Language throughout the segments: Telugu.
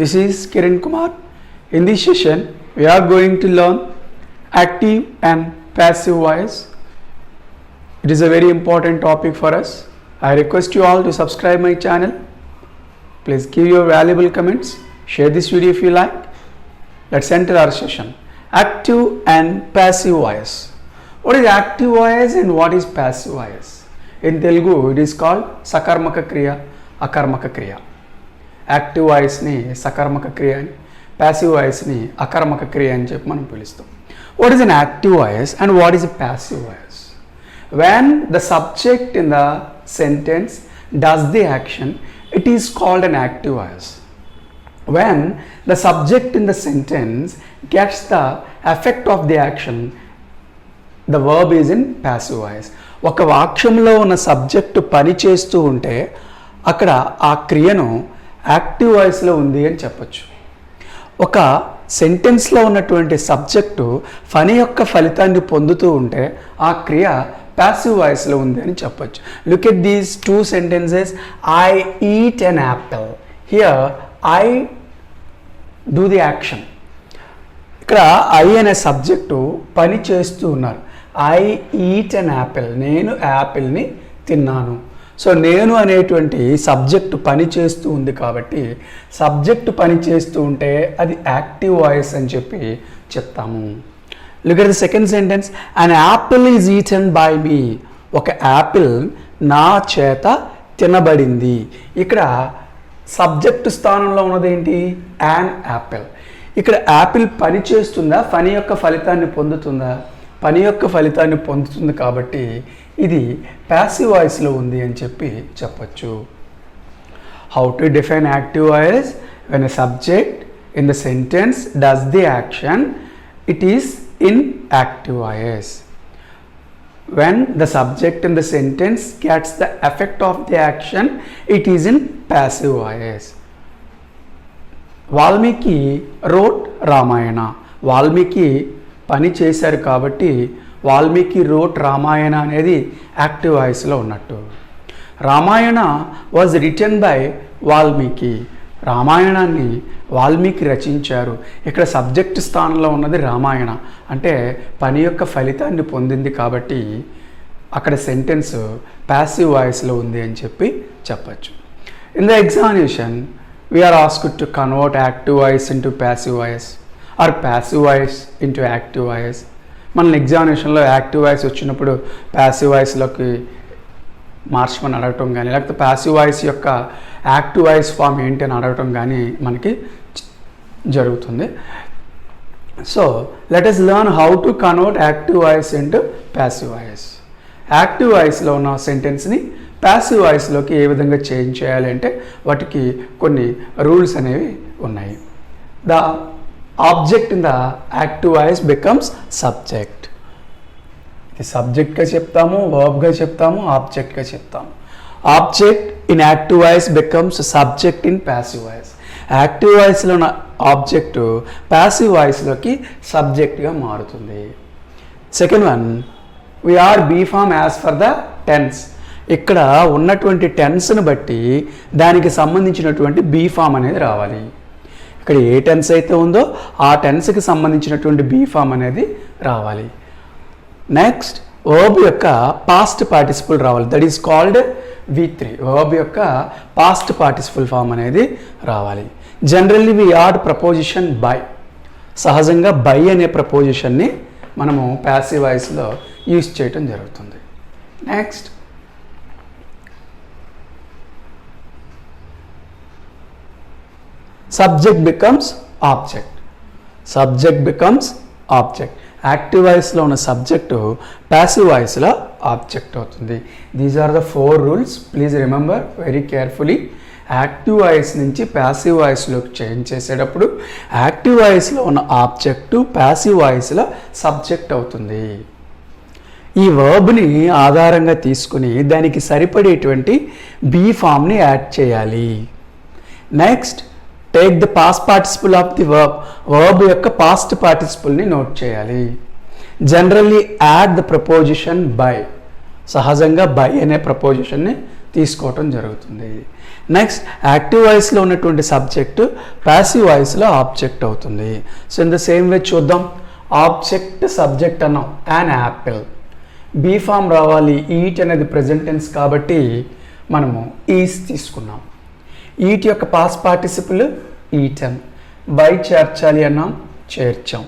This is Kiran Kumar. In this session, we are going to learn active and passive voice. It is a very important topic for us. I request you all to subscribe my channel. Please give your valuable comments. Share this video if you like. Let's enter our session. Active and passive voice. What is active voice and what is passive voice? In Telugu, it is called Sakarmaka Kriya, Akarmaka Kriya. Active వాయిస్ని సకర్మక క్రియ అని, ప్యాసివ్ వాయిస్ని అకర్మక క్రియ అని చెప్పి మనం పిలుస్తాం. What is an active voice and what is a passive voice? When the subject in the sentence does the action, it is called an active voice. When the subject in the sentence gets the effect of the action, the verb is in passive voice. ఒక వాక్యంలో ఉన్న సబ్జెక్టు పని చేస్తూ ఉంటే అక్కడ ఆ క్రియను యాక్టివ్ వాయిస్లో ఉంది అని చెప్పచ్చు. ఒక సెంటెన్స్లో ఉన్నటువంటి సబ్జెక్టు పని యొక్క ఫలితాన్ని పొందుతూ ఉంటే ఆ క్రియ ప్యాసివ్ వాయిస్లో ఉంది అని చెప్పచ్చు. Look at these two sentences. I eat an apple. Here I do the action. ఇక్కడ ఐ అనే సబ్జెక్టు పని చేస్తూ ఉన్నారు. I eat an apple. నేను యాపిల్ని తిన్నాను. సో నేను అనేటువంటి సబ్జెక్టు పని చేస్తూ ఉంది కాబట్టి సబ్జెక్టు పని చేస్తూ ఉంటే అది యాక్టివ్ వాయిస్ అని చెప్పి చెప్తాము. Look at the second sentence. An apple is eaten by me. ఒక యాపిల్ నా చేత తినబడింది. ఇక్కడ సబ్జెక్టు స్థానంలో ఉన్నది ఏంటి? An Apple. ఇక్కడ యాపిల్ పని చేస్తుందా, పని యొక్క ఫలితాన్ని పొందుతుందా? పని యొక్క ఫలితాన్ని పొందుతుంది కాబట్టి ఇది ప్యాసివ్ వాయిస్లో ఉంది అని చెప్పి చెప్పచ్చు. How to define active voice? When a subject in the sentence does the action, it is in active voice. When the subject in the sentence gets the effect of the action, it is in passive voice. Valmiki wrote Ramayana. Valmiki పని చేశారు కాబట్టి వాల్మీకి రోట్ రామాయణ అనేది యాక్టివ్ వాయిస్లో ఉన్నట్టు. Ramayana was written by Valmiki. రామాయణాన్ని వాల్మీకి రచించారు. ఇక్కడ సబ్జెక్ట్ స్థానంలో ఉన్నది రామాయణ, అంటే పని యొక్క ఫలితాన్ని పొందింది కాబట్టి అక్కడ సెంటెన్స్ ప్యాసివ్ వాయిస్లో ఉంది అని చెప్పి చెప్పచ్చు. In the examination we are asked to convert active voice into passive voice or passive voice into active voice. మన ఎగ్జామినేషన్లో యాక్టివ్ వాయిస్ వచ్చినప్పుడు ప్యాసివ్ వాయిస్లోకి మార్చమని అడగటం కానీ, లేకపోతే ప్యాసివ్ వాయిస్ యొక్క యాక్టివ్ వాయిస్ ఫామ్ ఏంటి అని అడగటం కానీ మనకి జరుగుతుంది. So let us learn how to convert active voice into passive voice. Active వాయిస్లో ఉన్న సెంటెన్స్ని ప్యాసివ్ వాయిస్లోకి ఏ విధంగా చేంజ్ చేయాలి అంటే వాటికి కొన్ని రూల్స్ అనేవి ఉన్నాయి. The object in the active voice becomes subject. ఇది సబ్జెక్ట్గా చెప్తాము, వర్బ్గా చెప్తాము, ఆబ్జెక్ట్గా చెప్తాము. Object in active voice becomes subject in passive voice. Active వాయిస్లో ఉన్న ఆబ్జెక్టు ప్యాసివ్ వాయిస్లోకి సబ్జెక్ట్గా మారుతుంది. Second one, we are be form as for the tense. ఇక్కడ ఉన్నటువంటి టెన్స్ని బట్టి దానికి సంబంధించినటువంటి బీ ఫామ్ అనేది రావాలి. ఇక్కడ ఏ టెన్స్ అయితే ఉందో ఆ టెన్స్కి సంబంధించినటువంటి బీ ఫామ్ అనేది రావాలి. నెక్స్ట్ వర్బ్ యొక్క పాస్ట్ పార్టిసిపుల్ రావాలి. That is called V3. Verb యొక్క పాస్ట్ పార్టిసిపుల్ ఫామ్ అనేది రావాలి. Generally we add preposition by. సహజంగా బై అనే ప్రపోజిషన్ని మనము ప్యాసివ్ వాయిస్లో యూజ్ చేయటం జరుగుతుంది. Next subject becomes object. Subject becomes object. Active వాయిస్లో ఉన్న సబ్జెక్టు ప్యాసివ్ వాయిస్లో ఆబ్జెక్ట్ అవుతుంది. These are the 4 rules. Please remember very carefully. Active voice నుంచి ప్యాసివ్ వాయిస్లోకి చేంజ్ చేసేటప్పుడు యాక్టివ్ వాయిస్లో ఉన్న ఆబ్జెక్టు ప్యాసివ్ వాయిస్లో సబ్జెక్ట్ అవుతుంది. ఈ వర్బ్ని ఆధారంగా తీసుకుని దానికి సరిపడేటువంటి బీ ఫామ్ని యాడ్ చేయాలి. Next take the past participle of the verb. Verb యొక్క పాస్ట్ పార్టిసిపుల్ని నోట్ చేయాలి. Generally add the preposition by. సహజంగా బై అనే ప్రపోజిషన్ని తీసుకోవటం జరుగుతుంది. నెక్స్ట్ యాక్టివ్ వాయిస్లో ఉన్నటువంటి సబ్జెక్టు ప్యాసివ్ వాయిస్లో ఆబ్జెక్ట్ అవుతుంది. So in the same way చూద్దాం. ఆబ్జెక్ట్ సబ్జెక్ట్ అన్నాం, యాన్ యాపిల్. బీ ఫామ్ రావాలి, ఈట్ అనేది ప్రెజెంట్ టెన్స్ కాబట్టి మనము ఈస్ తీసుకున్నాం. ఈట్ యొక్క పాస్ట్ పార్టిసిపుల్ ఈటన్. బై చేర్చాలి అన్నాం, చేర్చాం.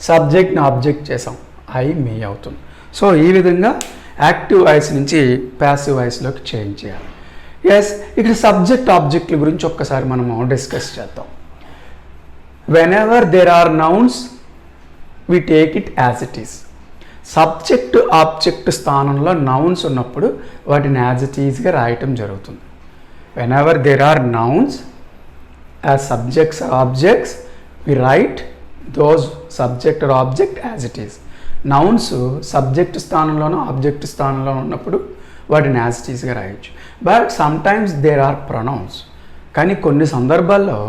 సబ్జెక్ట్ని ఆబ్జెక్ట్ చేసాం, ఐ మీ అవుతుంది. సో ఈ విధంగా యాక్టివ్ వాయిస్ నుంచి ప్యాసివ్ వాయిస్లోకి చేంజ్ చేయాలి. ఎస్, ఇక్కడ సబ్జెక్ట్ ఆబ్జెక్ట్ల గురించి ఒక్కసారి మనము డిస్కస్ చేద్దాం. Whenever there are nouns we take it as it is. Subject object స్థానంలో నౌన్స్ ఉన్నప్పుడు వాటిని యాజ్ ఇట్ ఈస్గా రాయటం జరుగుతుంది. Whenever there are nouns as subjects or objects we write those subject or object as it is. Nouns subject స్థానంలోనూ ఆబ్జెక్ట్ స్థానంలో ఉన్నప్పుడు వాటిని యాజ్ ఇట్ ఈస్గా రాయొచ్చు. But sometimes there are pronouns. కానీ కొన్ని సందర్భాల్లో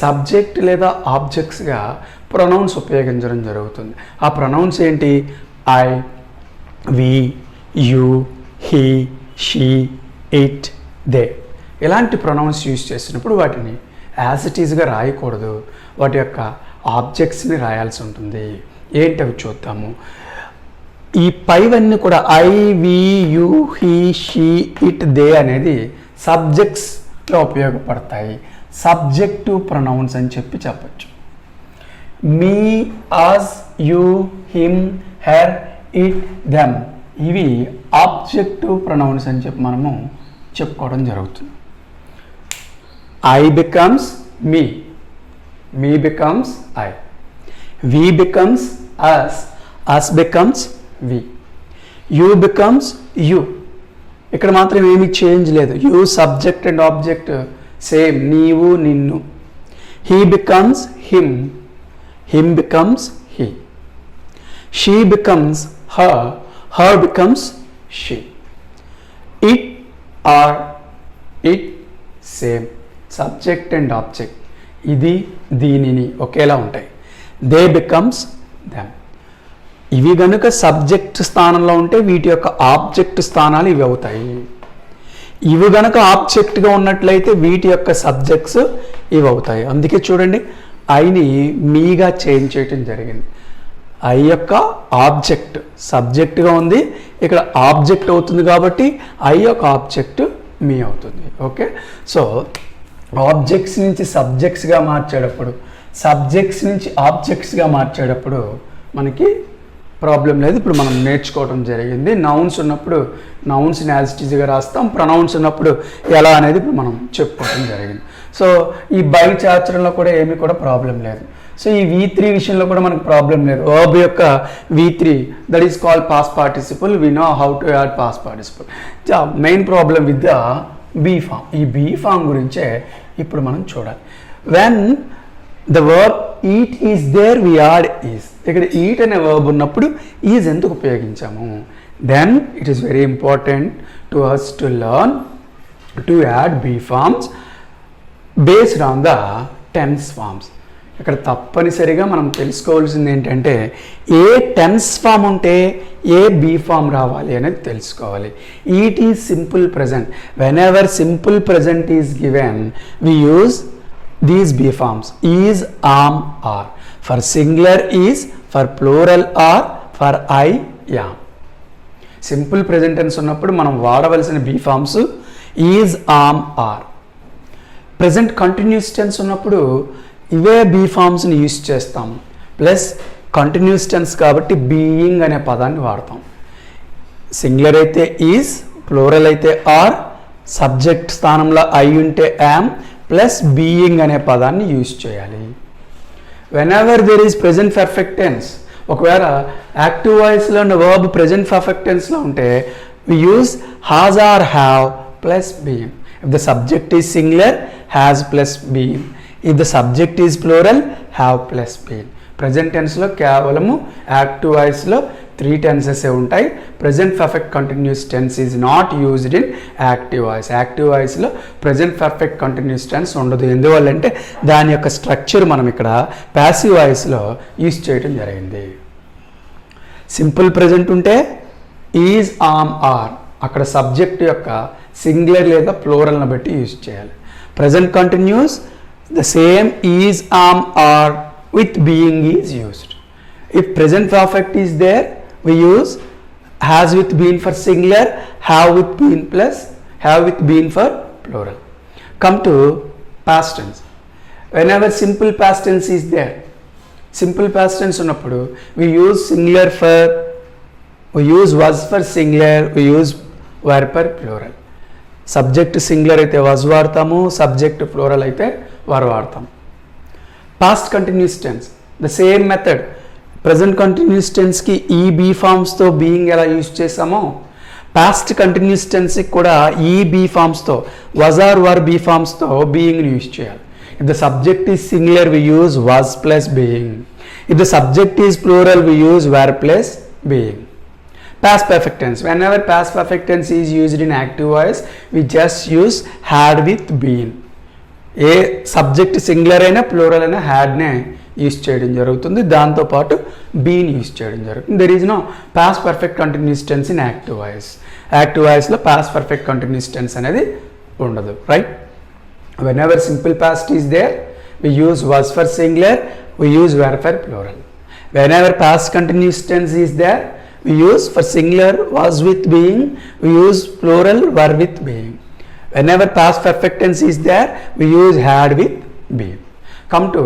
సబ్జెక్ట్ లేదా ఆబ్జెక్ట్స్గా ప్రొనౌన్స్ ఉపయోగించడం జరుగుతుంది. ఆ ప్రొనౌన్స్ ఏంటి? I, we, you, he, she, it, they. ఇలాంటి ప్రొనౌన్స్ యూజ్ చేసినప్పుడు వాటిని యాజ్ ఇట్ ఈస్గా రాయకూడదు, వాటి యొక్క ఆబ్జెక్ట్స్ని రాయాల్సి ఉంటుంది. ఏంటవి చూద్దాము. ఈ పైవన్నీ కూడా I, we, you, he, she, it, they అనేది సబ్జెక్ట్స్లో ఉపయోగపడతాయి. సబ్జెక్టివ్ ప్రొనౌన్స్ అని చెప్పచ్చు. Me, us, you, him, her, it, them ఇవి ఆబ్జెక్టివ్ ప్రొనౌన్స్ అని చెప్పి మనము చెప్పుకోవడం జరుగుతుంది. I becomes me, me becomes I, we becomes us, us becomes we, you becomes you. ఇక్కడ మాత్రం ఏమీ చేంజ్ లేదు. You subject and object same, నీవు నిన్ను. He becomes him, him becomes he. She becomes her, her becomes she. It or it same, subject and object ఇది దీనిని ఒకేలా ఉంటాయి. They becomes them. ఇవి గనుక సబ్జెక్ట్ స్థానంలో ఉంటే వీటి యొక్క ఆబ్జెక్ట్ స్థానాలు ఇవి అవుతాయి. ఇవి గనుక ఆబ్జెక్ట్గా ఉన్నట్లయితే వీటి యొక్క సబ్జెక్ట్స్ ఇవి అవుతాయి. అందుకే చూడండి, ఐని మీగా చేంజ్ చేయటం జరిగింది. ఐ యొక్క ఆబ్జెక్ట్ సబ్జెక్ట్గా ఉంది, ఇక్కడ ఆబ్జెక్ట్ అవుతుంది కాబట్టి ఐ యొక్క ఆబ్జెక్ట్ మీ అవుతుంది. ఓకే, సో ఆబ్జెక్ట్స్ నుంచి సబ్జెక్ట్స్గా మార్చేటప్పుడు, సబ్జెక్ట్స్ నుంచి ఆబ్జెక్ట్స్గా మార్చేటప్పుడు మనకి ప్రాబ్లం లేదు. ఇప్పుడు మనం నేర్చుకోవడం జరిగింది. నౌన్స్ ఉన్నప్పుడు నౌన్స్ని యాజ్ ఇట్ ఈజ్గా రాస్తాం, ప్రొనౌన్స్ ఉన్నప్పుడు ఎలా అనేది ఇప్పుడు మనం చెప్పుకోవడం జరిగింది. సో ఈ బై చేర్చడంలో కూడా ఏమీ కూడా ప్రాబ్లం లేదు. సో ఈ V3 విషయంలో కూడా మనకు ప్రాబ్లం లేదు. వర్బ్ యొక్క V3 that is called past participle. We know how to add past participle. Main problem with the be form. ఈ బీ ఫామ్ గురించే ఇప్పుడు మనం చూడాలి. When the verb eat is there we add is. ఇక్కడ ఈట్ అనే వర్బ్ ఉన్నప్పుడు ఈజ్ ఎందుకు ఉపయోగించాము? Then it is very important to us to learn to add be forms based on the tense forms. ఇక్కడ తప్పనిసరిగా మనం తెలుసుకోవాల్సింది ఏంటంటే ఏ టెన్స్ ఫామ్ ఉంటే ఏ బీ ఫామ్ రావాలి అనేది తెలుసుకోవాలి. Eat is simple present. Whenever simple present is given we use these B forms. Is, am, are. For singular is, for plural are, for I, am. Simple present tense ఉన్నప్పుడు మనం వాడవలసిన be forms is, am, are. Present continuous tense ఉన్నప్పుడు ఇవే బీ ఫార్మ్స్ని యూజ్ చేస్తాం. ప్లస్ కంటిన్యూస్ టెన్స్ కాబట్టి బీయింగ్ అనే పదాన్ని వాడతాం. సింగులర్ అయితే ఈజ్, ప్లూరల్ అయితే ఆర్, సబ్జెక్ట్ స్థానంలో ఐ ఉంటే యామ్ ప్లస్ బీయింగ్ అనే పదాన్ని యూజ్ చేయాలి. Whenever there is present perfect tense, ఒకవేళ యాక్టివ్ వాయిస్లో ఉన్న వర్బ్ ప్రెజెంట్ పర్ఫెక్ట్ టెన్స్లో ఉంటే we use has or have plus being. If the subject is singular, has plus being. If the subject is plural, have plus being. Present టెన్స్లో కేవలము యాక్టివ్ వాయిస్లో 3 టెన్సెస్ ఉంటాయి. Present perfect continuous tense is not used in active voice. Active వాయిస్లో ప్రజెంట్ పర్ఫెక్ట్ కంటిన్యూస్ టెన్స్ ఉండదు. ఎందువల్లంటే దాని యొక్క స్ట్రక్చర్ మనం ఇక్కడ ప్యాసివ్ వాయిస్లో యూజ్ చేయడం జరిగింది. సింపుల్ ప్రజెంట్ ఉంటే ఈజ్, ఆమ్, ఆర్. అక్కడ సబ్జెక్ట్ యొక్క సింగులర్ లేదా ప్లూరల్ని బట్టి యూజ్ చేయాలి. Present continuous the same is, am, are with being is used. If present perfect is there, we use has with been for singular, have with been plus have with been for plural. Come to past tense. Whenever simple past tense is there, simple past tense ఉన్నప్పుడు we use singular for, we use was for singular, we use were for plural. Subject singular అయితే was వాడతాము, సబ్జెక్ట్ ప్లూరల్ అయితే were వాడతాము. Past continuous tense the same method. Present continuous టెన్స్కి ఈ బీ ఫామ్స్తో బీయింగ్ ఎలా యూజ్ చేసామో పాస్ట్ కంటిన్యూస్ టెన్స్కి కూడా ఈ బీ ఫామ్స్తో వాజ్ ఆర్ వర్ బీ ఫామ్స్తో బీయింగ్ని యూజ్ చేయాలి. If the subject is singular we use was plus being. If the subject is plural we use were plus being. Past perfect tense. Whenever past perfect tense is used in active voice, we just use had with been. A subject singular అయినా ప్లూరల్ అయినా హ్యాడ్నే యూజ్ చేయడం జరుగుతుంది, దాంతోపాటు బీన్ యూజ్ చేయడం జరుగుతుంది. There is no past perfect continuous tense in active voice. Active వాయిస్లో పాస్ట్ పర్ఫెక్ట్ కంటిన్యూస్ టెన్స్ అనేది ఉండదు, right? Whenever simple past is there we use was for singular, we use were for plural. Whenever past continuous tense is there we use for singular was with being, we use plural were with being. Whenever past perfect tense is there, we use had with been. Come to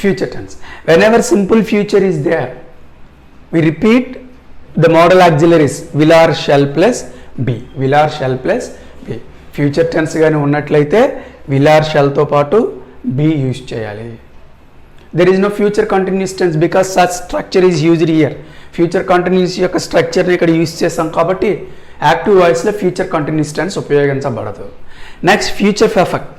future tense. Whenever simple future is there, we repeat the modal auxiliaries will or shall plus be. Will or shall plus be. Future tense గాని ఉన్నట్లయితే will or shall తో పాటు be యూజ్ చేయాలి. There is no future continuous tense because such structure is used here. Future continuous యొక్క స్ట్రక్చర్ని ఇక్కడ యూజ్ చేస్తాం కాబట్టి యాక్టివ్ వాయిస్లో ఫ్యూచర్ కంటిన్యూస్ టెన్స్ ఉపయోగించబడదు. Next future perfect.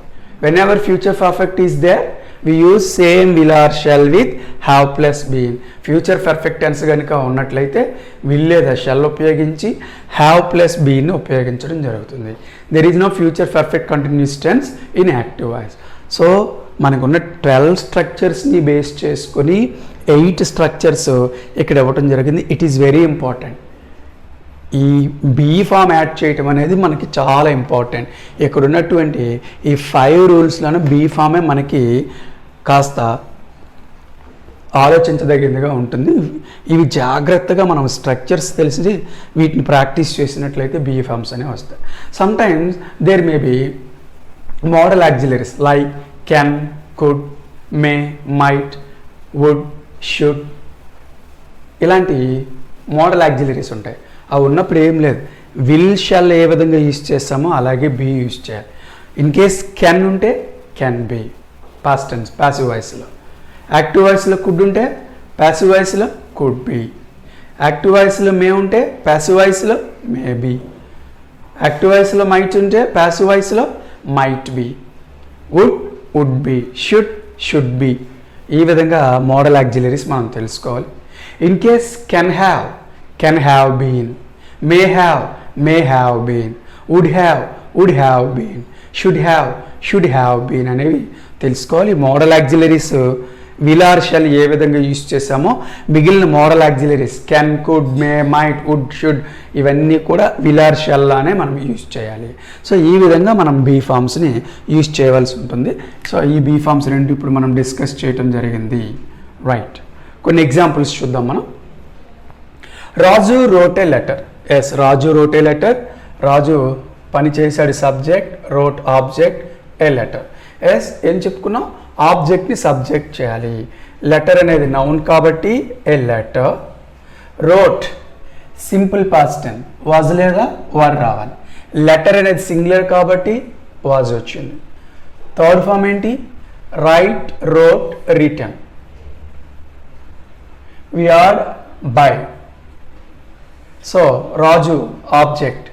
Whenever future perfect is there we use same will or shall with have plus been. Future perfect tense కనుక ఉన్నట్లయితే విల్ లేదా షెల్ ఉపయోగించి హ్యావ్ ప్లస్ బీన్ ఉపయోగించడం జరుగుతుంది. There is no future perfect continuous tense in active voice. So మనకున్న 12 స్ట్రక్చర్స్ని బేస్ చేసుకొని 8 స్ట్రక్చర్స్ ఇక్కడ ఇవ్వటం జరిగింది. It is very important. ఈ బీ ఫామ్ యాడ్ చేయటం అనేది మనకి చాలా ఇంపార్టెంట్. ఇక్కడ ఉన్నటువంటి ఈ 5 రూల్స్లోనూ బీ ఫామే మనకి కాస్త ఆలోచించదగినదిగా ఉంటుంది. ఇవి జాగ్రత్తగా మనం స్ట్రక్చర్స్ తెలిసి వీటిని ప్రాక్టీస్ చేసినట్లయితే బీ ఫామ్స్ అనేవి వస్తాయి. Sometimes there may be modal auxiliaries like can, could, may, might, would, should ఇలాంటి మోడల్ ఆక్సిలరీస్ ఉంటాయి. అవి ఉన్నప్పుడు ఏం లేదు, విల్ షల్ ఏ విధంగా యూజ్ చేస్తామో అలాగే బీ యూజ్ చేయాలి. ఇన్ కేస్ కెన్ ఉంటే can be past tense passive వాయిస్లో. యాక్టివ్ వాయిస్లో కుడ్ ఉంటే ప్యాసివ్ వాయిస్లో కుడ్ బీ. యాక్టివ్ వాయిస్లో మే ఉంటే ప్యాసివ్ వాయిస్లో మే బీ. యాక్టివ్ వాయిస్లో మైట్ ఉంటే ప్యాసివ్ వాయిస్లో might be. Would be, should be. ఈ విధంగా మోడల్ ఆక్సిలరీస్ మనం తెలుసుకోవాలి. In case can have been, may have been, would have been, should have been అనేవి తెలుసుకోవాలి. Modal auxiliaries will or shall ఏ విధంగా యూజ్ చేసామో మిగిలిన modal auxiliaries can, could, may, might, would, should ఇవన్నీ కూడా విల్ ఆర్ షల్ అనే మనం యూజ్ చేయాలి. సో ఈ విధంగా మనం బీ ఫామ్స్ని యూజ్ చేయవలసి ఉంటుంది. సో ఈ బీ ఫామ్స్ రెండు ఇప్పుడు మనం డిస్కస్ చేయటం జరిగింది, రైట్? కొన్ని ఎగ్జాంపుల్స్ చూద్దాం మనం. Raju wrote a letter. Yes, Raju wrote a letter. Raju పని చేశాడు subject, wrote object, a letter. Yes, ఏం చెప్పుకున్నాం? ఆబ్జెక్ట్ని సబ్జెక్ట్ చేయాలి. లెటర్ అనేది నౌన్ కాబట్టి a letter. Wrote simple past tense, was లేదా వర్ రావాలి. లెటర్ అనేది సింగులర్ కాబట్టి వాజ్ వచ్చింది. థర్డ్ ఫామ్ ఏంటి? Right, wrote, written. We are by. So Raju object,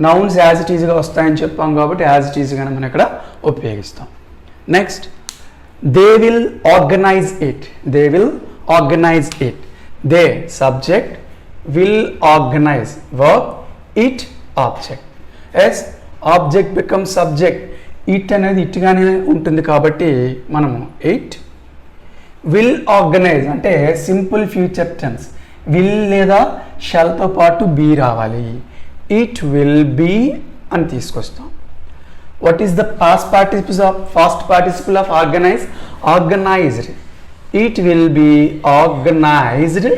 nouns as it ఈజ్గా వస్తాయని చెప్పాం కాబట్టి యాజ్ ఇట్ ఈజ్గానే మనం ఇక్కడ ఉపయోగిస్తాం. Next, they will organise it. They will organise it. They subject, will organise verb, it object. Yes, object become subject. It అనేది ఇట్గానే ఉంటుంది కాబట్టి మనము ఇట్. విల్ ఆర్గనైజ్ అంటే సింపుల్ ఫ్యూచర్ టెన్స్. విల్ లేదా షల్తో పాటు బీ రావాలి. ఇట్ విల్ బీ అని తీసుకొస్తాం. What is the past participle of organise? Organised. It will be organised.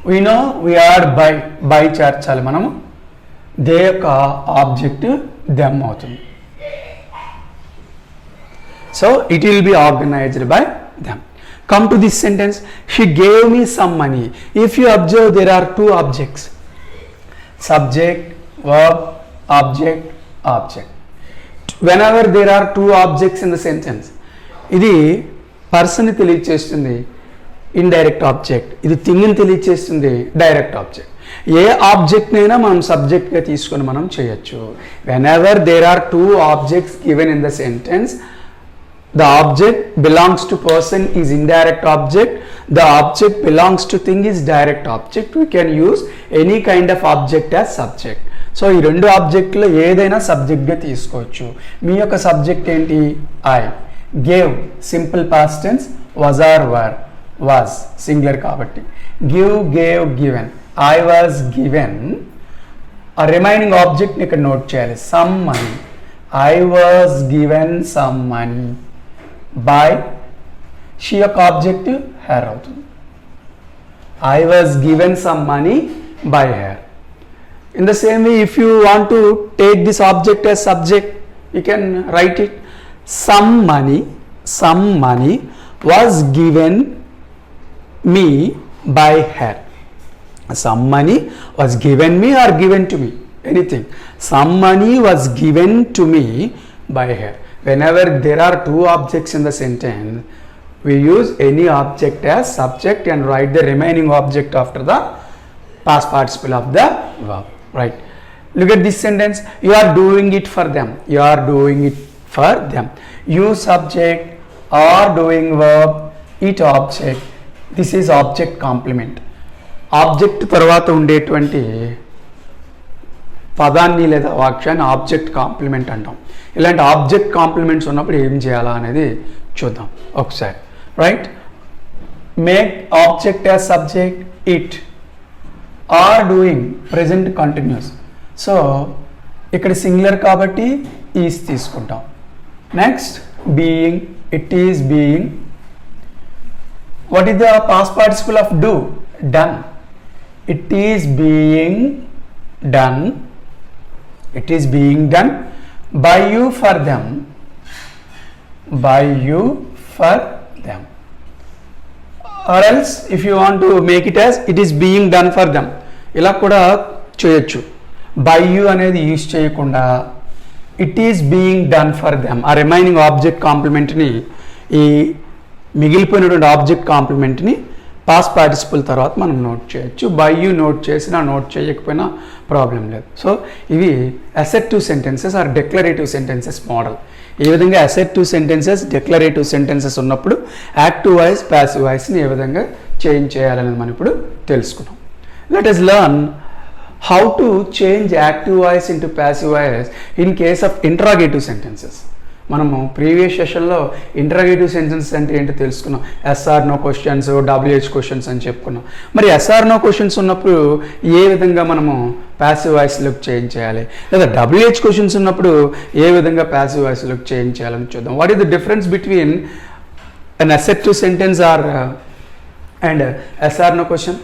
we know we are by చేర్చాలి మనము. దే యొక్క ఆబ్జెక్ట్ దెమ్ అవుతుంది. So it will be organised by them. Come to this sentence, she gave me some money. If you observe, there are two objects, subject, verb, object, object. Whenever there are two objects in the sentence, ఇది పర్సన్ ని తెలియచేస్తుంది, ఇండైరెక్ట్ ఆబ్జెక్ట్. ఇది థింగ్ ని తెలియచేస్తుంది, డైరెక్ట్ ఆబ్జెక్ట్. ఏ ఆబ్జెక్ట్ నైనా మనం సబ్జెక్ట్ గా తీసుకొని మనం చేయొచ్చు. whenever there are two objects given in the sentence, the object belongs to person is indirect object, the object belongs to thing is direct object. We can use any kind of object as subject. So ఈ రెండు ఆబ్జెక్ట్లో ఏదైనా సబ్జెక్ట్గా తీసుకోవచ్చు. మీ యొక్క సబ్జెక్ట్ ఏంటి? I. Gave simple past tense, was or were, was singular కాబట్టి. Give, gave, given. I was given. ఆ రిమైనింగ్ ఆబ్జెక్ట్ని ఇక్కడ నోట్ చేయాలి. Some money. I was given some money by. She యొక్క ఆబ్జెక్ట్ హెర్ అవుతుంది. I was given some money by her. In the same way, if you want to take this object as subject, you can write it. Some money was given me by her. Some money was given me or given to me, anything. Some money was given to me by her. Whenever there are two objects in the sentence, we use any object as subject and write the remaining object after the past participle of the verb. Right. Look at this sentence. You are doing it for them. You are doing it for them. You subject, are doing verb, it object. This is object complement. Object తర్వాత ఉండేటువంటి పదాన్ని లేదా వాక్యాన్ని ఆబ్జెక్ట్ కాంప్లిమెంట్ అంటాం. ఇలాంటి ఆబ్జెక్ట్ కాంప్లిమెంట్స్ ఉన్నప్పుడు ఏం చేయాలా అనేది చూద్దాం ఒకసారి. Right. Make object as subject it. Are doing present continuous. So ఇక్కడ సింగులర్ కాబట్టి ఈజ్ తీసుకుంటాం. Next being, it is being. What is the past participle of do? Done. It is being done. It is being done by you for them. By you for them. Or else if you want to make it as it is being done for them, ఇలా కూడా చేయొచ్చు. బై యూ అనేది యూజ్ చేయకుండా it is being done for them, ఆ రిమైనింగ్ ఆబ్జెక్ట్ కాంప్లిమెంట్ని, ఈ మిగిలిపోయినటువంటి ఆబ్జెక్ట్ కాంప్లిమెంట్ని పాస్ట్ పార్టిసిపుల్ తర్వాత మనం నోట్ చేయొచ్చు. బై యూ నోట్ చేసినా నోట్ చేయకపోయినా ప్రాబ్లం లేదు. సో ఇవి assertive sentences or declarative sentences model. ఈ విధంగా అసెర్టివ్ సెంటెన్సెస్, డిక్లరేటివ్ సెంటెన్సెస్ ఉన్నప్పుడు యాక్టివ్ వాయిస్, ప్యాసివ్ వాయిస్ని ఏ విధంగా చేంజ్ చేయాలని మనం ఇప్పుడు తెలుసుకున్నాం. Let us learn how to change active voice into passive voice in case of interrogative sentences. మనము ప్రీవియస్ సెషన్లో ఇంటరాగేటివ్ సెంటెన్సెస్ అంటే ఏంటో తెలుసుకున్నాం. Yes or no questions, WH questions అని చెప్పుకున్నాం. మరి ఎస్ఆర్ నో క్వశ్చన్స్ ఉన్నప్పుడు ఏ విధంగా మనము ప్యాసివ్ వాయిస్లోకి చేంజ్ చేయాలి, లేదా డబ్ల్యూహెచ్ క్వశ్చన్స్ ఉన్నప్పుడు ఏ విధంగా ప్యాసివ్ వాయిస్లోకి చేంజ్ చేయాలని చూద్దాం. What is the difference between an assertive sentence and yes or no question?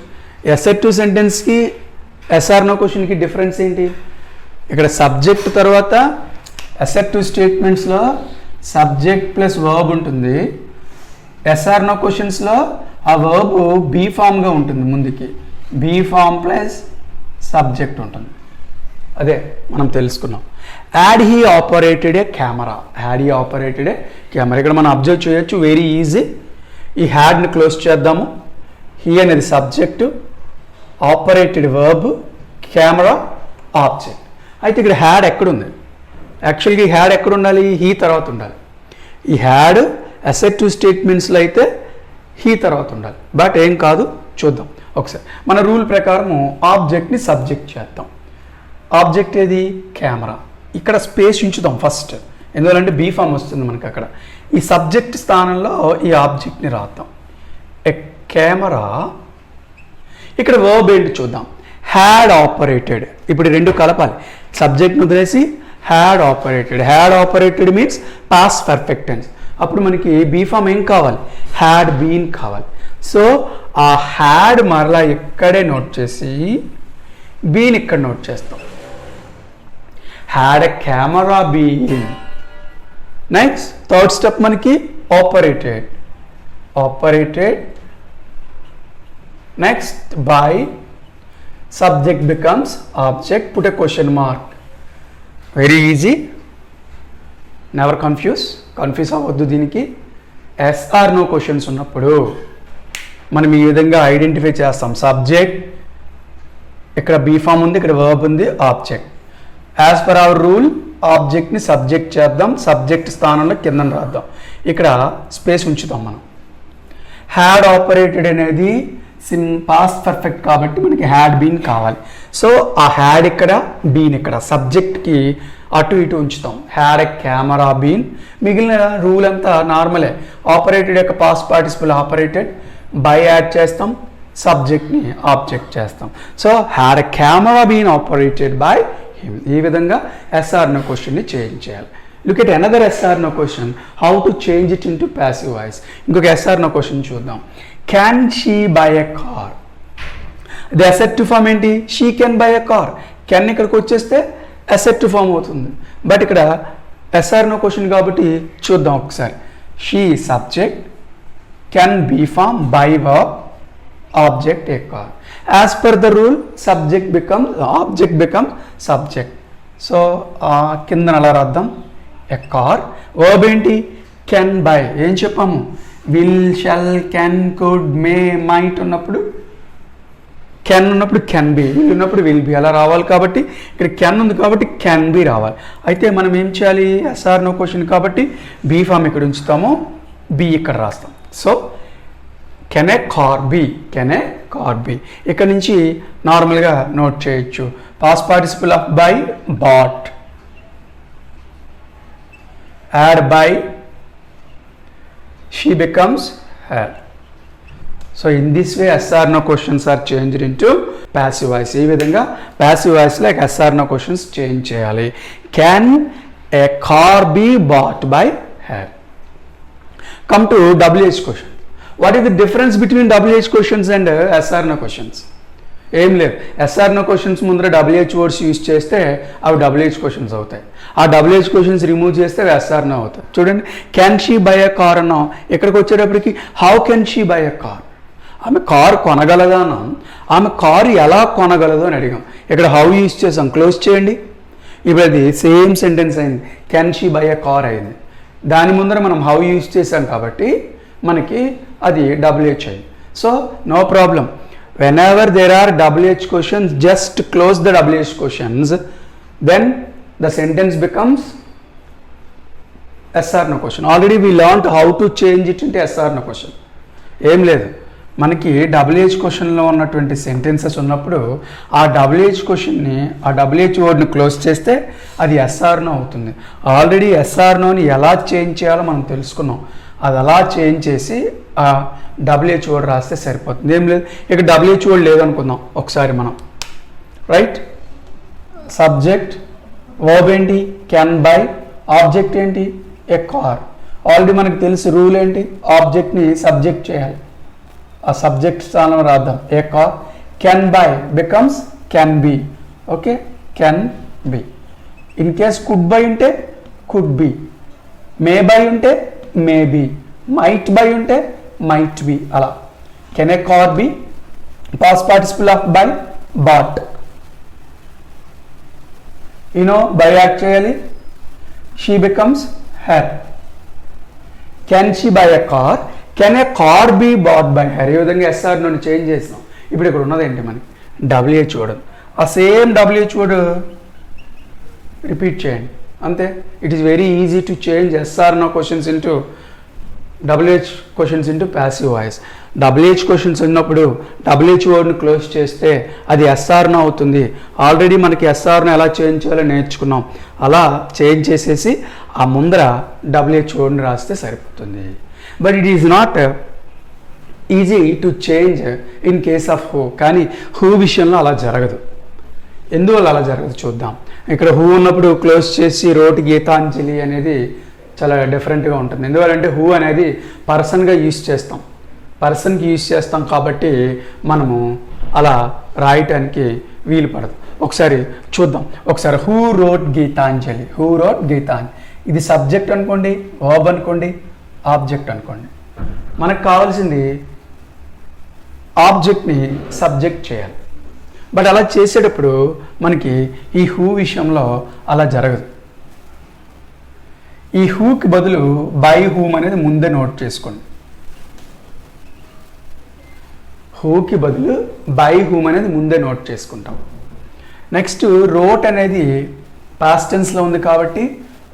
Assertive సెంటెన్స్కి ఎస్ఆర్ నో క్వశ్చన్కి డిఫరెన్స్ ఏంటి? ఇక్కడ సబ్జెక్ట్ తర్వాత అసెర్టివ్ స్టేట్మెంట్స్లో సబ్జెక్ట్ ప్లస్ వర్బ్ ఉంటుంది. ఎస్ఆర్ నో క్వశ్చన్స్లో ఆ వర్బ్ బీ ఫామ్గా ఉంటుంది, ముందుకి బీ ఫామ్ ప్లస్ సబ్జెక్ట్ ఉంటుంది. అదే మనం తెలుసుకున్నాం. Add he operated A camera. Had he operated A camera. ఇక్కడ మనం అబ్జర్వ్ చేయొచ్చు, వెరీ ఈజీ. ఈ హ్యాడ్ని క్లోజ్ చేద్దాము. హీ అనేది subject, operated verb, camera object. అయితే ఇక్కడ హ్యాడ్ ఎక్కడుంది? యాక్చువల్గా ఈ హ్యాడ్ ఎక్కడ ఉండాలి? హీ తర్వాత ఉండాలి. ఈ హ్యాడ్ అసెర్టివ్ స్టేట్మెంట్స్లో అయితే హీ తర్వాత ఉండాలి. బట్ ఏం కాదు, చూద్దాం ఒకసారి. మన రూల్ ప్రకారము ఆబ్జెక్ట్ని సబ్జెక్ట్ చేద్దాం. ఆబ్జెక్ట్ ఏది? కెమెరా. ఇక్కడ స్పేస్ ఉంచుదాం ఫస్ట్, ఎందువల్లంటే బీ ఫామ్ వస్తుంది మనకి అక్కడ. ఈ సబ్జెక్ట్ స్థానంలో ఈ ఆబ్జెక్ట్ని రాద్దాం. A camera. ఇక్కడ వర్బ్ ఏంటి చూద్దాం. Had operated. ఇప్పుడు రెండు కలపాలి, సబ్జెక్ట్ను వదిలేసి had operated. Had operated means past perfect tense. అప్పుడు మనకి బీ ఫామ్ ఏం కావాలి, హ్యాడ్ బీన్ కావాలి. సో ఆ హ్యాడ్ మరలా ఇక్కడే నోట్ చేసి బీన్ ఇక్కడ నోట్ చేస్తాం. Had a camera been. Next third step మనకి operated. Operated next by, subject becomes object, put a question mark. Very easy, never confuse అవ్వద్దు. దీనికి ఎస్ ఆర్ నో క్వశ్చన్స్ ఉన్నప్పుడు మనం ఈ విధంగా ఐడెంటిఫై చేస్తాం. సబ్జెక్ట్, ఇక్కడ బీ ఫామ్ ఉంది, ఇక్కడ వర్బ్ ఉంది, object. As per our rule ఆబ్జెక్ట్ని సబ్జెక్ట్ చేద్దాం, సబ్జెక్ట్ స్థానంలో కింద రాద్దాం, ఇక్కడ స్పేస్ ఉంచుతాం మనం. హ్యాడ్ ఆపరేటెడ్ అనేది పాస్ట్ పర్ఫెక్ట్ కాబట్టి మనకి హ్యాడ్ బీన్ కావాలి. సో ఆ హ్యాడ్ ఇక్కడ, బీన్ ఇక్కడ, సబ్జెక్ట్కి అటు ఇటు ఉంచుతాం. Had a camera been. మిగిలిన రూల్ అంతా నార్మలే. ఆపరేటెడ్ యొక్క past participle operated, by add చేస్తాం, సబ్జెక్ట్ని ఆబ్జెక్ట్ చేస్తాం. So had a camera been operated by him. ఈ విధంగా ఎస్ఆర్ నో క్వశ్చన్ని చేంజ్ చేయాలి. Look at another yes or no question, how to change it into passive voice. ఇంకొక ఎస్ఆర్ నో క్వశ్చన్ చూద్దాం. Can she buy a car. ఇది అసెప్టివ్ ఫామ్ ఏంటి, she can buy a car. Can ఇక్కడికి వచ్చేస్తే అసెప్టివ్ ఫామ్ అవుతుంది. బట్ ఇక్కడ ఎస్ఆర్ నో క్వశ్చన్ కాబట్టి చూద్దాం ఒకసారి. She subject, can be form, buy verb, object a car. As per the rule subject becomes object becomes subject. So కింద అలా రాద్దాం, ఎ కార్. వర్బ్ ఏంటి, కెన్ బై. ఏం చెప్పాము, will, shall, can, could, may, might ఉన్నప్పుడు కెన్ ఉన్నప్పుడు కెన్ బి, విల్ ఉన్నప్పుడు విల్ బి అలా రావాలి. కాబట్టి ఇక్కడ కెన్ ఉంది కాబట్టి కెన్ బి రావాలి. అయితే మనం ఏం చేయాలి, ఎస్ఆర్ నో క్వశ్చన్ కాబట్టి బీ ఫామ్ ఇక్కడ ఉంచుతాము, బి ఇక్కడ రాస్తాం. So can a car be, can a car be. ఇక్కడ నుంచి నార్మల్గా నోట్ చేయొచ్చు. Past participle of buy, bought. Add by, she becomes her. So in this way SR no questions are changed into passive voice. ఈ విధంగా passive voice like SR no questions change చేయాలి. Can a car be bought by her? Come to WH question. What is the difference between WH questions and SR no questions? ఏం లేదు. ఎస్ఆర్ నో క్వశ్చన్స్ ముందర WH వర్డ్స్ యూజ్ చేస్తే అవి WH క్వశ్చన్స్ అవుతాయి. ఆ WH క్వశ్చన్స్ రిమూవ్ చేస్తే అవి ఎస్ఆర్ నో అవుతాయి. చూడండి, can she buy a car అన్నాం, ఇక్కడికి వచ్చేటప్పటికి how can she buy a car. ఆమె కారు కొనగలదా అన్నాం, ఆమె కారు ఎలా కొనగలదు అని అడిగాం. ఇక్కడ హౌ యూజ్ చేసాం, క్లోజ్ చేయండి. ఇప్పుడు అది సేమ్ సెంటెన్స్ అయింది, can she buy a car అయింది. దాని ముందర మనం హౌ యూజ్ చేసాం కాబట్టి మనకి అది WH అయింది. So no problem. Whenever there are WH questions, just close the WH questions, then the sentence becomes SR no question. Already we learned how to change it into SR no question. ఏం లేదు, మనకి WH క్వశ్చన్లో ఉన్నటువంటి సెంటెన్సెస్ ఉన్నప్పుడు ఆ WH క్వశ్చన్ని, ఆ WH వర్డ్ని క్లోజ్ చేస్తే అది SR no అవుతుంది. ఆల్రెడీ SR noని ఎలా చేంజ్ చేయాలో మనం తెలుసుకున్నాం. అది అలా చేంజ్ చేసి ఆ WH వర్డ్ రాస్తే సరిపోతుంది. ఏం లేదు, ఇక WH వర్డ్ లేదనుకుందాం ఒకసారి మనం. రైట్, సబ్జెక్ట్, వర్బ్ ఏంటి, కెన్ బై, ఆబ్జెక్ట్ ఏంటి, ఏ కార్. ఆల్రెడీ మనకు తెలుసు రూల్ ఏంటి, ఆబ్జెక్ట్ని సబ్జెక్ట్ చేయాలి. ఆ సబ్జెక్ట్ స్థానం రాద్దాం, a car. Can buy becomes can be. Okay, can be. In case could buy ఉంటే కుడ్ బి, మే బై ఉంటే మే బి, మైట్ బై ఉంటే మైట్ బి. అలా can a car be, past participle of buy, bought. You know by add చేయాలి, she becomes her. Can she buy a car, can a car be bought by her. ఈ విధంగా ఎస్ఆర్ నోని చేంజ్ చేసినాం. ఇప్పుడు ఇక్కడ ఉన్నదేంటి మనకి, WH వర్డ్. ఆ సేమ్ WH వర్డ్ రిపీట్ చేయండి అంతే. It is very easy to change yes or no questions into WH questions into passive voice. WH questions ఉన్నప్పుడు WH వర్డ్ని క్లోజ్ చేస్తే అది SR నో అవుతుంది. ఆల్రెడీ మనకి SR నో ఎలా చేంజ్ చేయాలో నేర్చుకున్నాం. అలా చేంజ్ చేసేసి ఆ ముందర WH వర్డ్ని రాస్తే సరిపోతుంది. But it is not easy to change in case of who. కానీ హూ విషయంలో అలా జరగదు. ఎందువల్ల అలా జరగదు చూద్దాం. ఇక్కడ హూ ఉన్నప్పుడు క్లోజ్ చేసి రోట్ గీతాంజలి అనేది చాలా డిఫరెంట్గా ఉంటుంది. ఎందువల్లంటే హూ అనేది పర్సన్గా యూజ్ చేస్తాం, పర్సన్కి యూజ్ చేస్తాం కాబట్టి మనము అలా రాయటానికి వీలు పడదు. ఒకసారి చూద్దాం. ఒకసారి who wrote Gitanjali, who wrote Gitanjali. ఇది సబ్జెక్ట్ అనుకోండి, వర్బ్ అనుకోండి, ఆబ్జెక్ట్ అనుకోండి. మనకు కావాల్సింది ఆబ్జెక్ట్ని సబ్జెక్ట్ చేయాలి. బట్ అలా చేసేటప్పుడు మనకి ఈ హూ విషయంలో అలా జరగదు. ఈ హూకి బదులు బై హూమ్ అనేది ముందే నోట్ చేసుకోండి. హూకి బదులు బై హూమ్ అనేది ముందే నోట్ చేసుకుంటాం. నెక్స్ట్ రోట్ అనేది పాస్ట్ టెన్స్లో ఉంది కాబట్టి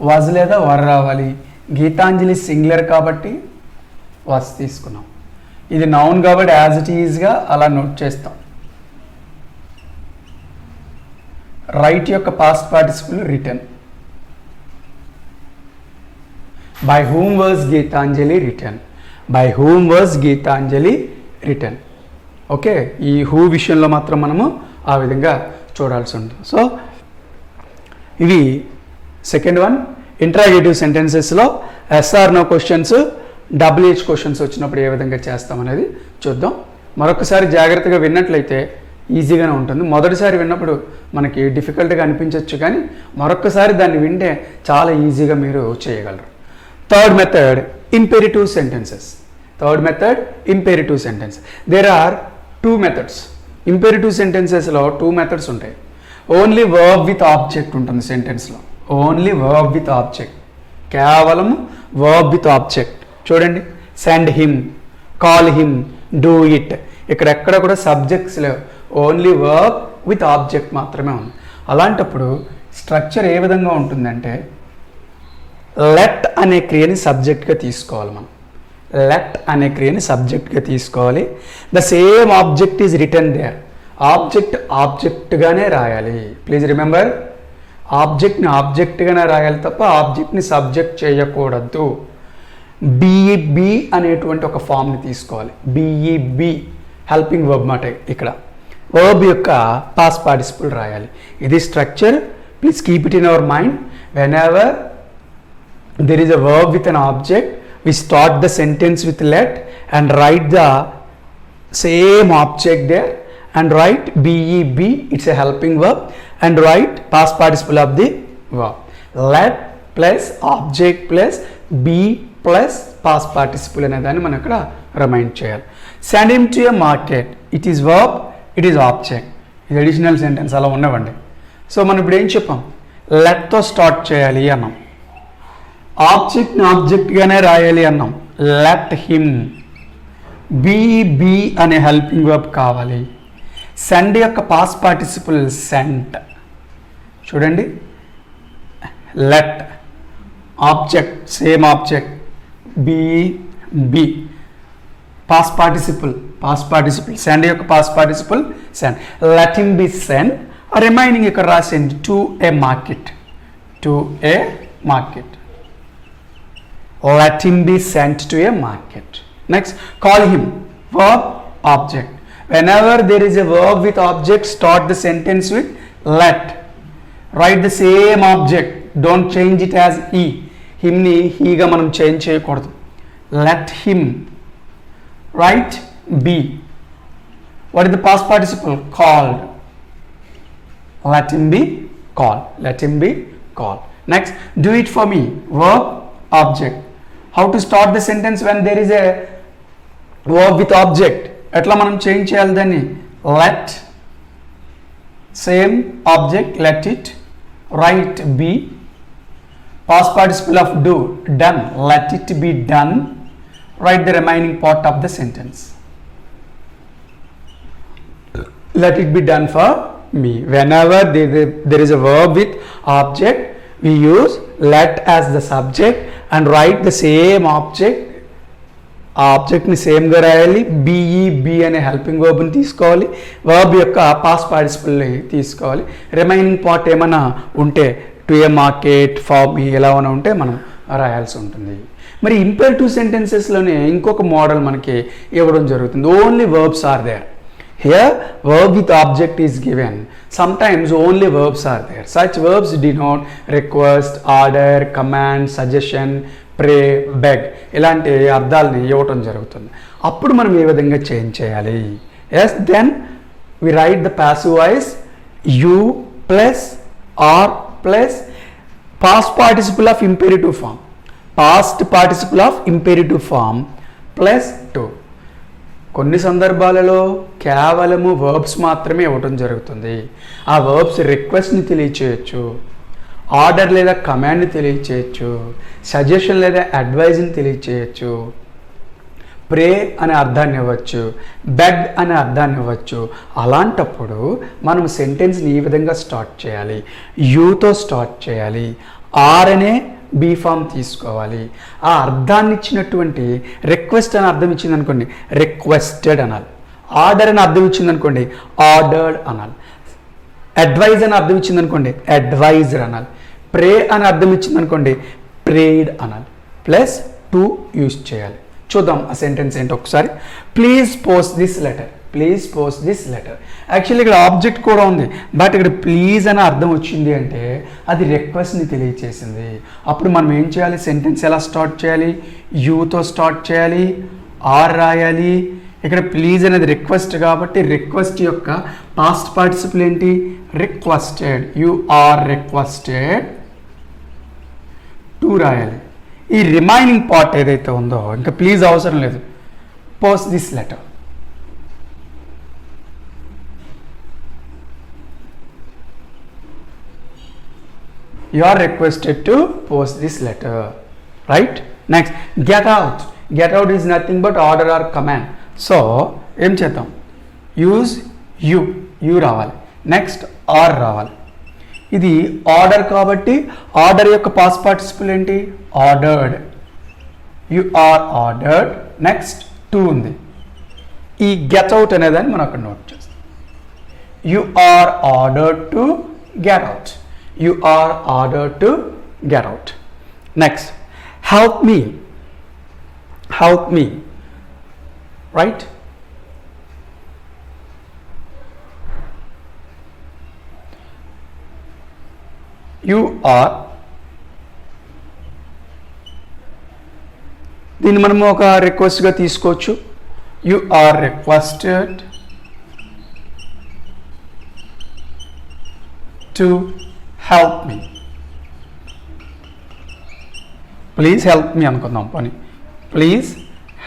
వాజ్ లేదా వర్ రావాలి. గీతాంజలి సింగులర్ కాబట్టి వాజ్ తీసుకున్నాం. ఇది నౌన్ కాబట్టి యాజ్ ఇట్ ఈజ్గా అలా నోట్ చేస్తాం. రైట్ యొక్క past participle written. By whom was Gitanjali written, by whom was Gitanjali written. Okay, ఈ హూ విషయంలో మాత్రం మనము ఆ విధంగా చూడాల్సి ఉంటుంది. సో ఇవి సెకండ్ వన్. ఇంట్రాగేటివ్ సెంటెన్సెస్లో yes or no questions, WH questions వచ్చినప్పుడు ఏ విధంగా చేస్తామనేది చూద్దాం. మరొకసారి జాగ్రత్తగా విన్నట్లయితే ఈజీగానే ఉంటుంది. మొదటిసారి విన్నప్పుడు మనకి డిఫికల్ట్గా అనిపించవచ్చు, కానీ మరొకసారి దాన్ని వింటే చాలా ఈజీగా మీరు చేయగలరు. Third method imperative sentences. Third method imperative sentence. There are 2 methods. Imperative సెంటెన్సెస్లో 2 మెథడ్స్ ఉంటాయి. ఓన్లీ వర్బ్ విత్ ఆబ్జెక్ట్ ఉంటుంది సెంటెన్స్లో. ఓన్లీ వర్బ్ విత్ ఆబ్జెక్ట్, కేవలం వర్బ్ విత్ ఆబ్జెక్ట్. చూడండి, send him, call him, do it. ఇక్కడ ఎక్కడ కూడా సబ్జెక్ట్స్ లేవు, ఓన్లీ వర్బ్ విత్ ఆబ్జెక్ట్ మాత్రమే ఉంది. అలాంటప్పుడు స్ట్రక్చర్ ఏ విధంగా ఉంటుందంటే లెట్ అనే క్రియని సబ్జెక్ట్గా తీసుకోవాలి. మనం లెట్ అనే క్రియని సబ్జెక్ట్గా తీసుకోవాలి. The same object is written there. Object ఆబ్జెక్ట్గానే రాయాలి. ప్లీజ్ రిమెంబర్, ఆబ్జెక్ట్ని ఆబ్జెక్ట్గానే రాయాలి తప్ప ఆబ్జెక్ట్ని సబ్జెక్ట్ చేయకూడదు. బీఈబీ అనేటువంటి ఒక ఫామ్ని తీసుకోవాలి. బీఈబీ హెల్పింగ్ వర్బ్ మాట. ఇక్కడ వర్బ్ యొక్క పాస్ట్ పార్టిసిపుల్ రాయాలి. ఇది structure. Please keep it in our mind. When ever there is a verb with an object, we start the sentence with let and write the same object there and write BEB, it's a helping verb, and write past participle of the verb. Let plus object plus be plus past participle అనే దాన్ని మనం ఇక్కడ రిమైండ్ చేయాలి. Send him to a market, it is verb, it is object. ఇది అడిషనల్ సెంటెన్స్ అలా ఉన్నవండి. సో మనం ఇప్పుడు ఏం చెప్పాం, లెట్తో స్టార్ట్ చేయాలి అన్నాం. ఆబ్జెక్ట్ని ఆబ్జెక్ట్గానే రాయాలి అన్నాం. Let him. బీ అనే హెల్పింగ్ వర్బ్ కావాలి. సెండ్ యొక్క పాస్ట్ పార్టిసిపుల్ సెంట్. చూడండి, let object same object be past participle send యొక్క past participle send. Let him be send. Remaining ఇక్కడ రాసేయండి to a market. Let him be sent to a market. Next, call him. Verb, object. Whenever there is a verb with object, start the sentence with let. Write the same object. Don't change it as he. Him ni he ga manam change cheyakodu. Let him. Write be. What is the past participle? Called. Let him be called. Let him be called. Next, do it for me. Verb, object. How to start the sentence when there is a verb with object? ఎట్లా మనం చేంజ్ చేయాలి దాన్ని? let same object, let it. Write be. Past participle of do, done. Let it be done. Write the remaining part of the sentence. Let it be done for me. Whenever there is a verb with object, we use let as the subject and write the same object. ఆ ఆబ్జెక్ట్ని సేమ్గా రాయాలి. బీఈబీ అనే హెల్పింగ్ వర్బ్ని తీసుకోవాలి. వర్బ్ యొక్క పాస్ట్ పార్టిసిపుల్ని తీసుకోవాలి. రిమైనింగ్ పార్ట్ ఏమైనా ఉంటే to a market, for me ఎలా అయినా ఉంటే మనం రాయాల్సి ఉంటుంది. మరి ఇంపెరిటివ్ సెంటెన్సెస్లోనే ఇంకొక మోడల్ మనకి ఇవ్వడం జరుగుతుంది. Only verbs are there. Here verb with object is given. Sometimes only verbs are there. Such verbs denote request, order, command, suggestion, pray, beg. ఇలాంటి అర్థాలని ఇవ్వటం జరుగుతుంది. అప్పుడు మనం ఏ విధంగా చేంజ్ చేయాలి? Yes, then we write the passive voice you plus or plus past participle of imperative form. Past participle of imperative form plus to. కొన్ని సందర్భాలలో కేవలము వర్బ్స్ మాత్రమే ఇవ్వటం జరుగుతుంది. ఆ వర్బ్స్ రిక్వెస్ట్ని తెలియచేయచ్చు, ఆర్డర్ లేదా కమాండ్ని తెలియచేయచ్చు, సజెషన్ లేదా అడ్వైజ్ని తెలియచేయచ్చు, ప్రే అనే అర్థాన్ని ఇవ్వచ్చు, బెగ్ అనే అర్థాన్ని ఇవ్వచ్చు. అలాంటప్పుడు మనం సెంటెన్స్ని ఈ విధంగా స్టార్ట్ చేయాలి. యూతో స్టార్ట్ చేయాలి. ఆర్ అనే బీ ఫామ్ తీసుకోవాలి. ఆ అర్థాన్ని ఇచ్చినటువంటి రిక్వెస్ట్ అని అర్థం ఇచ్చింది అనుకోండి, రిక్వెస్టెడ్ అనాలి. ఆర్డర్ అని అర్థం ఇచ్చింది అనుకోండి, ఆర్డర్డ్ అనాలి. అడ్వైజ్ అని అర్థం ఇచ్చింది అనుకోండి, అడ్వైజర్ అనాలి. ప్రే అని అర్థం ఇచ్చింది అనుకోండి, ప్రేడ్ అనాలి. ప్లస్ టు యూజ్ చేయాలి. చూద్దాం ఆ సెంటెన్స్ ఏంటో ఒకసారి. Please post this letter. Please post this letter. Actually ఇక్కడ ఆబ్జెక్ట్ కూడా ఉంది, బట్ ఇక్కడ ప్లీజ్ అని అర్థం వచ్చింది అంటే అది రిక్వెస్ట్ని తెలియచేసింది. అప్పుడు మనం ఏం చేయాలి? సెంటెన్స్ ఎలా స్టార్ట్ చేయాలి? యూతో స్టార్ట్ చేయాలి, ఆర్ రాయాలి. ఇక్కడ ప్లీజ్ అనేది రిక్వెస్ట్ కాబట్టి రిక్వెస్ట్ యొక్క పాస్ట్ పార్టిసిపుల్ ఏంటి? Requested. You are requested to రాయాలి. ఈ రిమైనింగ్ పార్ట్ ఏదైతే ఉందో ఇంకా ప్లీజ్ అవసరం లేదు. Post this letter. You are requested to post this letter, right? Next, get out. Get out is nothing but order or command. So ఏం చేద్దాం? యూజ్ యూ రావాలి. నెక్స్ట్ ఆర్ రావాలి. ఇది ఆర్డర్ కాబట్టి ఆర్డర్ యొక్క పాస్ట్ పార్టిసిపుల్ ఏంటి? Ordered. You are ordered. Next to ఉంది. ఈ గెట్ అవుట్ అనేదాన్ని మనం అక్కడ నోట్ చేస్తాం. You are ordered to get out. You are ordered to get out. Next, help me. Help me. Right? You are. దీన్ని మనము ఒక రిక్వెస్ట్గా తీసుకోవచ్చు. You are requested to help me. Please help me అనుకుందాం పని. ప్లీజ్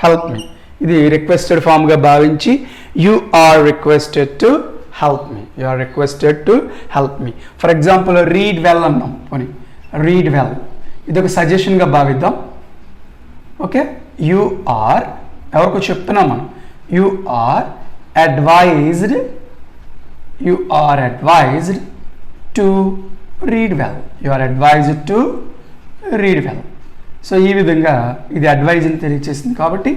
హెల్ప్ మీ ఇది రిక్వెస్టెడ్ ఫామ్గా భావించి you are requested to help me. You are requested to help me. For example read well అన్నాం పని. రీడ్ వెల్ ఇది ఒక సజెషన్గా భావిద్దాం. ఓకే, యు ఆర్ ఎవరికో చెప్తున్నాం మనం. You are advised. You are advised to read well. You are advised to read well. So ఈ విధంగా ఇది అడ్వైజ్ అని తెలియచేసింది కాబట్టి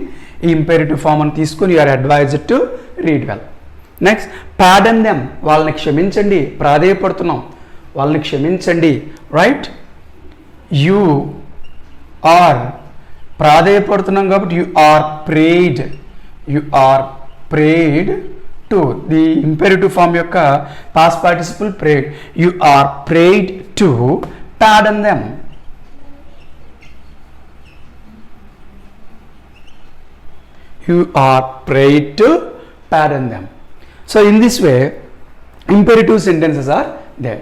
ఈ ఇంపెరిటివ్ ఫామ్ అని తీసుకొని you are advised to read well. Next, pardon them. వాళ్ళని క్షమించండి. ప్రాధేయపడుతున్నాం, వాళ్ళని క్షమించండి. రైట్? యు ఆర్ ప్రాధేయపడుతున్నాం కాబట్టి you are prayed. You are prayed to. The imperative form యొక్క past participle prayed. You are prayed to pardon them. You are prayed to pardon them. So in this way imperative sentences are there.